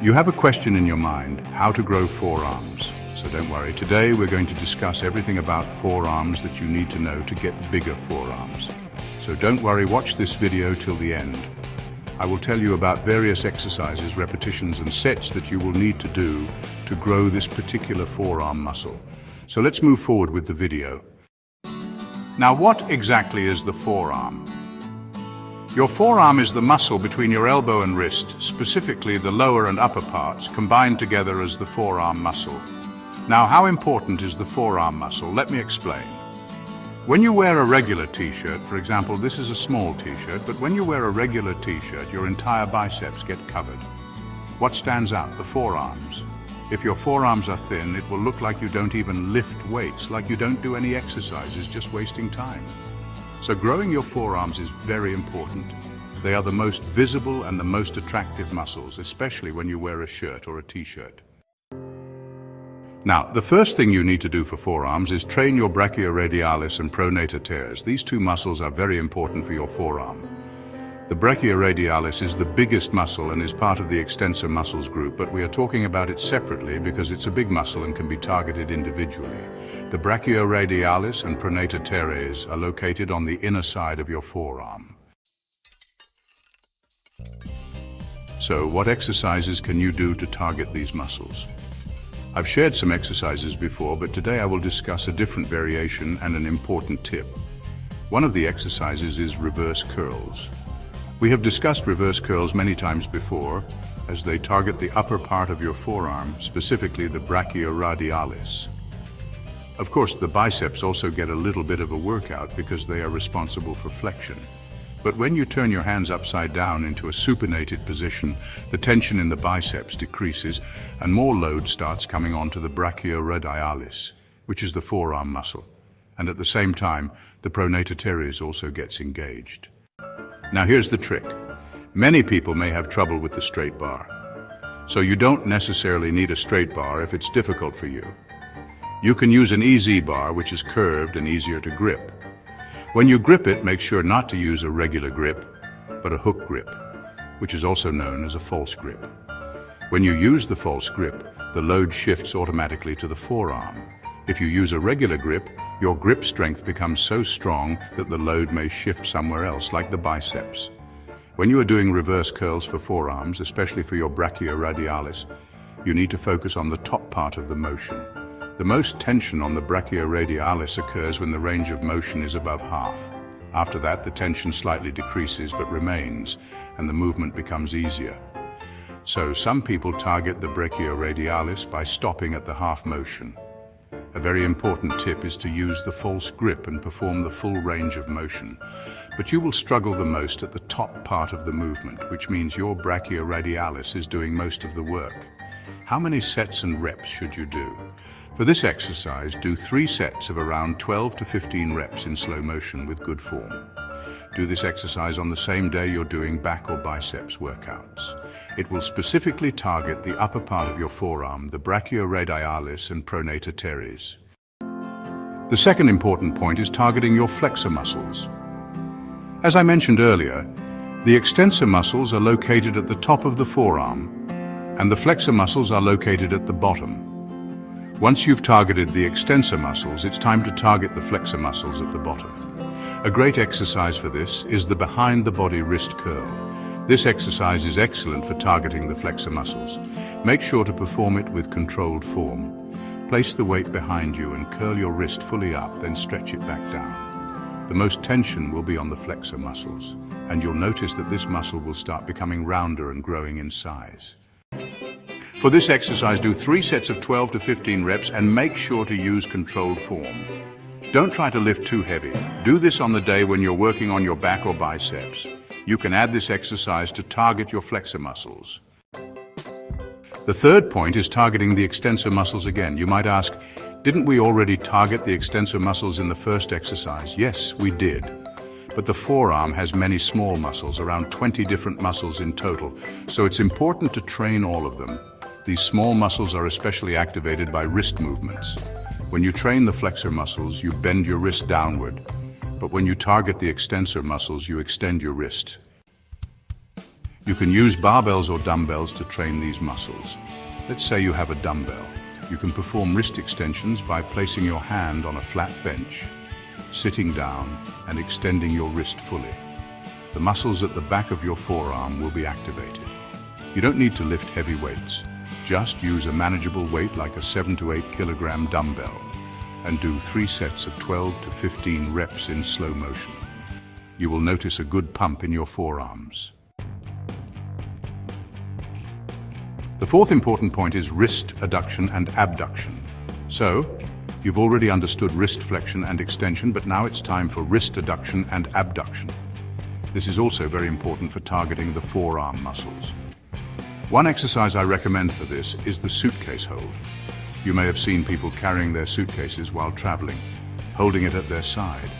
You have a question in your mind, how to grow forearms. So don't worry, today we're going to discuss everything about forearms that you need to know to get bigger forearms. So don't worry, watch this video till the end. I will tell you about various exercises, repetitions and sets that you will need to do to grow this particular forearm muscle. So let's move forward with the video. Now, what exactly is the forearm? Your forearm is the muscle between your elbow and wrist, specifically the lower and upper parts, combined together as the forearm muscle. Now, how important is the forearm muscle? Let me explain. When you wear a regular t-shirt, for example, this is a small t-shirt, but when you wear a regular t-shirt, your entire biceps get covered. What stands out? The forearms. If your forearms are thin, it will look like you don't even lift weights, like you don't do any exercises, just wasting time. So growing your forearms is very important. They are the most visible and the most attractive muscles, especially when you wear a shirt or a t-shirt. Now, the first thing you need to do for forearms is train your brachioradialis and pronator teres. These two muscles are very important for your forearm. The brachioradialis is the biggest muscle and is part of the extensor muscles group, but we are talking about it separately because it's a big muscle and can be targeted individually. The brachioradialis and pronator teres are located on the inner side of your forearm. So, what exercises can you do to target these muscles? I've shared some exercises before, but today I will discuss a different variation and an important tip. One of the exercises is reverse curls. We have discussed reverse curls many times before, as they target the upper part of your forearm, specifically the brachioradialis. Of course, the biceps also get a little bit of a workout because they are responsible for flexion. But when you turn your hands upside down into a supinated position, the tension in the biceps decreases and more load starts coming onto the brachioradialis, which is the forearm muscle. And at the same time, the pronator teres also gets engaged. Now here's the trick. Many people may have trouble with the straight bar. So you don't necessarily need a straight bar if it's difficult for you. You can use an EZ bar, which is curved and easier to grip. When you grip it, make sure not to use a regular grip, but a hook grip, which is also known as a false grip. When you use the false grip, the load shifts automatically to the forearm. If you use a regular grip, your grip strength becomes so strong that the load may shift somewhere else, like the biceps. When you are doing reverse curls for forearms, especially for your brachioradialis, you need to focus on the top part of the motion. The most tension on the brachioradialis occurs when the range of motion is above half. After that, the tension slightly decreases but remains, and the movement becomes easier. So some people target the brachioradialis by stopping at the half motion. A very important tip is to use the false grip and perform the full range of motion. But you will struggle the most at the top part of the movement, which means your brachioradialis is doing most of the work. How many sets and reps should you do? For this exercise, do 3 sets of around 12 to 15 reps in slow motion with good form. Do this exercise on the same day you're doing back or biceps workouts. It will specifically target the upper part of your forearm, the brachioradialis and pronator teres. The second important point is targeting your flexor muscles. As I mentioned earlier, the extensor muscles are located at the top of the forearm, and the flexor muscles are located at the bottom. Once you've targeted the extensor muscles, it's time to target the flexor muscles at the bottom. A great exercise for this is the behind-the-body wrist curl. This exercise is excellent for targeting the flexor muscles. Make sure to perform it with controlled form. Place the weight behind you and curl your wrist fully up, then stretch it back down. The most tension will be on the flexor muscles, and you'll notice that this muscle will start becoming rounder and growing in size. For this exercise, do 3 sets of 12 to 15 reps and make sure to use controlled form. Don't try to lift too heavy. Do this on the day when you're working on your back or biceps. You can add this exercise to target your flexor muscles. The third point is targeting the extensor muscles again. You might ask, didn't we already target the extensor muscles in the first exercise? Yes, we did. But the forearm has many small muscles, around 20 different muscles in total, so it's important to train all of them. These small muscles are especially activated by wrist movements. When you train the flexor muscles, you bend your wrist downward, but when you target the extensor muscles, you extend your wrist. You can use barbells or dumbbells to train these muscles. Let's say you have a dumbbell. You can perform wrist extensions by placing your hand on a flat bench, sitting down, and extending your wrist fully. The muscles at the back of your forearm will be activated. You don't need to lift heavy weights. Just use a manageable weight like a 7 to 8 kilogram dumbbell and do 3 sets of 12 to 15 reps in slow motion. You will notice a good pump in your forearms. The fourth important point is wrist adduction and abduction. So, you've already understood wrist flexion and extension, but now it's time for wrist adduction and abduction. This is also very important for targeting the forearm muscles. One exercise I recommend for this is the suitcase hold. You may have seen people carrying their suitcases while traveling, holding it at their side.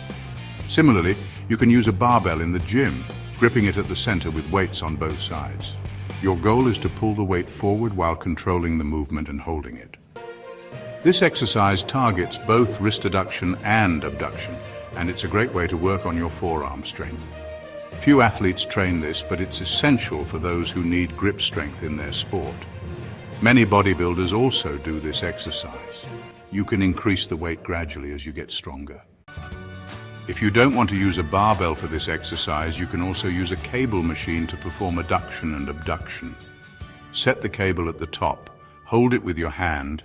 Similarly, you can use a barbell in the gym, gripping it at the center with weights on both sides. Your goal is to pull the weight forward while controlling the movement and holding it. This exercise targets both wrist adduction and abduction, and it's a great way to work on your forearm strength. Few athletes train this, but it's essential for those who need grip strength in their sport. Many bodybuilders also do this exercise. You can increase the weight gradually as you get stronger. If you don't want to use a barbell for this exercise, you can also use a cable machine to perform adduction and abduction. Set the cable at the top, hold it with your hand,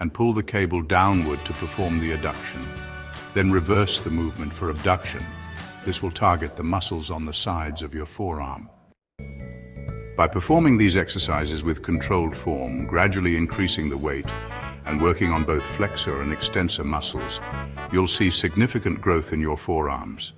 and pull the cable downward to perform the adduction. Then reverse the movement for abduction. This will target the muscles on the sides of your forearm. By performing these exercises with controlled form, gradually increasing the weight, and working on both flexor and extensor muscles, you'll see significant growth in your forearms.